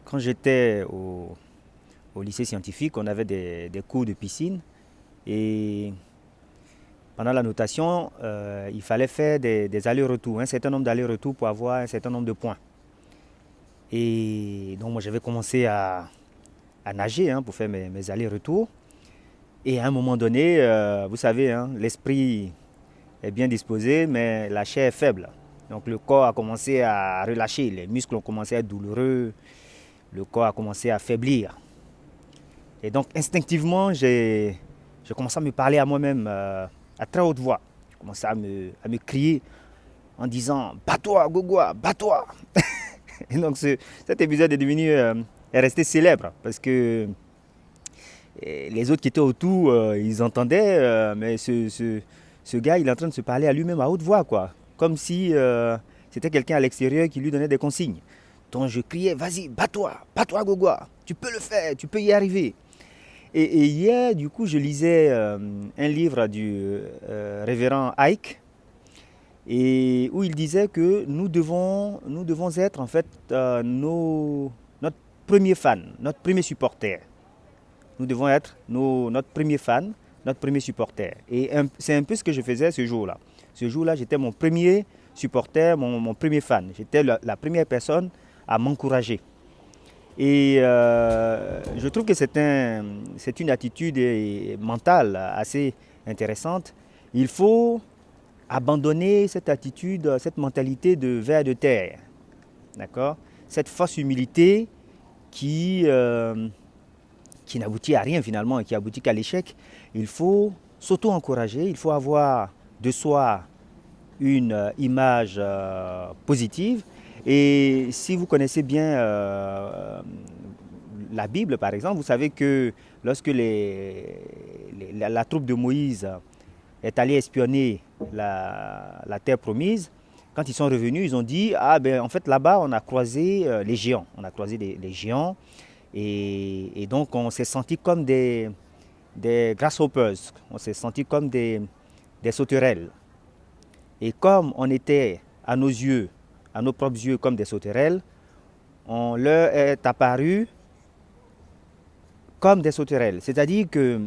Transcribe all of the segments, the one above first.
Quand j'étais au lycée scientifique, on avait des cours de piscine et pendant la notation, il fallait faire des allers-retours, un certain nombre d'allers-retours pour avoir un certain nombre de points. Et donc moi j'avais commencé à nager pour faire mes allers-retours. Et à un moment donné, vous savez, l'esprit est bien disposé, mais la chair est faible. Donc le corps a commencé à relâcher, les muscles ont commencé à être douloureux, le corps a commencé à faiblir. Et donc instinctivement, j'ai commencé à me parler à moi-même à très haute voix. J'ai commencé à me crier en disant bats-toi, Gogoa, bats-toi. Et donc cet épisode est resté célèbre parce que les autres qui étaient autour, ils entendaient, mais ce gars, il est en train de se parler à lui-même à haute voix, quoi. Comme si c'était quelqu'un à l'extérieur qui lui donnait des consignes. Donc je criais, vas-y, bats-toi, Gogoa, tu peux le faire, tu peux y arriver. Et hier, du coup, je lisais un livre du révérend Ike, et où il disait que nous devons être en fait notre premier fan, notre premier supporter. Nous devons être notre premier fan, notre premier supporter. Et c'est un peu ce que je faisais ce jour-là. Ce jour-là, j'étais mon premier supporter, mon premier fan. J'étais la première personne à m'encourager. Et je trouve que c'est une attitude mentale assez intéressante. Il faut abandonner cette attitude, cette mentalité de ver de terre. D'accord? Cette fausse humilité qui, euh, qui n'aboutit à rien finalement et qui aboutit qu'à l'échec. Il faut s'auto-encourager, il faut avoir de soi une image positive. Et si vous connaissez bien la Bible, par exemple, vous savez que lorsque la troupe de Moïse est allée espionner la terre promise, quand ils sont revenus, ils ont dit, ah ben en fait là-bas on a croisé les géants, on a croisé les géants, et donc on s'est senti comme des grasshoppers, on s'est senti comme des sauterelles. Et comme on était à nos yeux, à nos propres yeux comme des sauterelles, on leur est apparu comme des sauterelles. C'est-à-dire que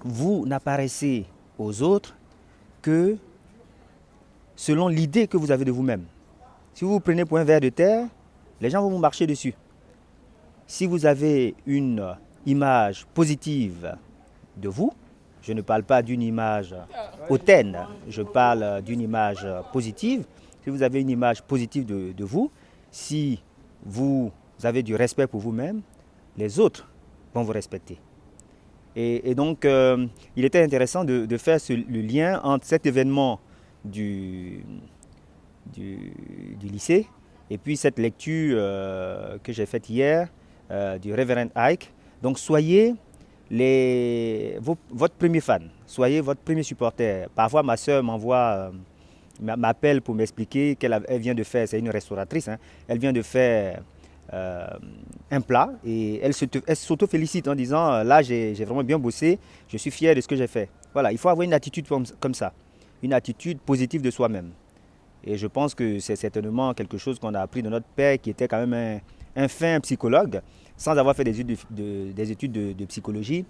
vous n'apparaissez aux autres que selon l'idée que vous avez de vous-même. Si vous vous prenez pour un ver de terre, les gens vont vous marcher dessus. Si vous avez une image positive de vous, je ne parle pas d'une image hautaine, je parle d'une image positive. Si vous avez une image positive de vous, si vous avez du respect pour vous-même, les autres vont vous respecter. Et donc, il était intéressant de faire le lien entre cet événement du, du lycée et puis cette lecture que j'ai faite hier du Reverend Ike. Donc, soyez votre premier fan, soyez votre premier supporter. Parfois, ma soeur m'appelle pour m'expliquer qu'elle vient de faire, c'est une restauratrice, elle vient de faire un plat et elle s'auto-félicite en disant là j'ai vraiment bien bossé, je suis fier de ce que j'ai fait. Voilà, il faut avoir une attitude comme ça, une attitude positive de soi-même. Et je pense que c'est certainement quelque chose qu'on a appris de notre père qui était quand même un fin psychologue, sans avoir fait des études de psychologie.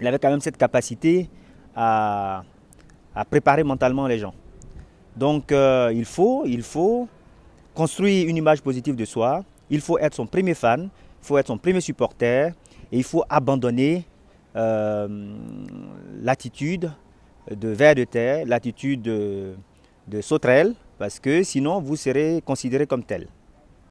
Il avait quand même cette capacité à, à préparer mentalement les gens. Donc il faut construire une image positive de soi, il faut être son premier fan, il faut être son premier supporter et il faut abandonner euh, l'attitude de ver de terre, l'attitude de sauterelle, parce que sinon vous serez considéré comme tel.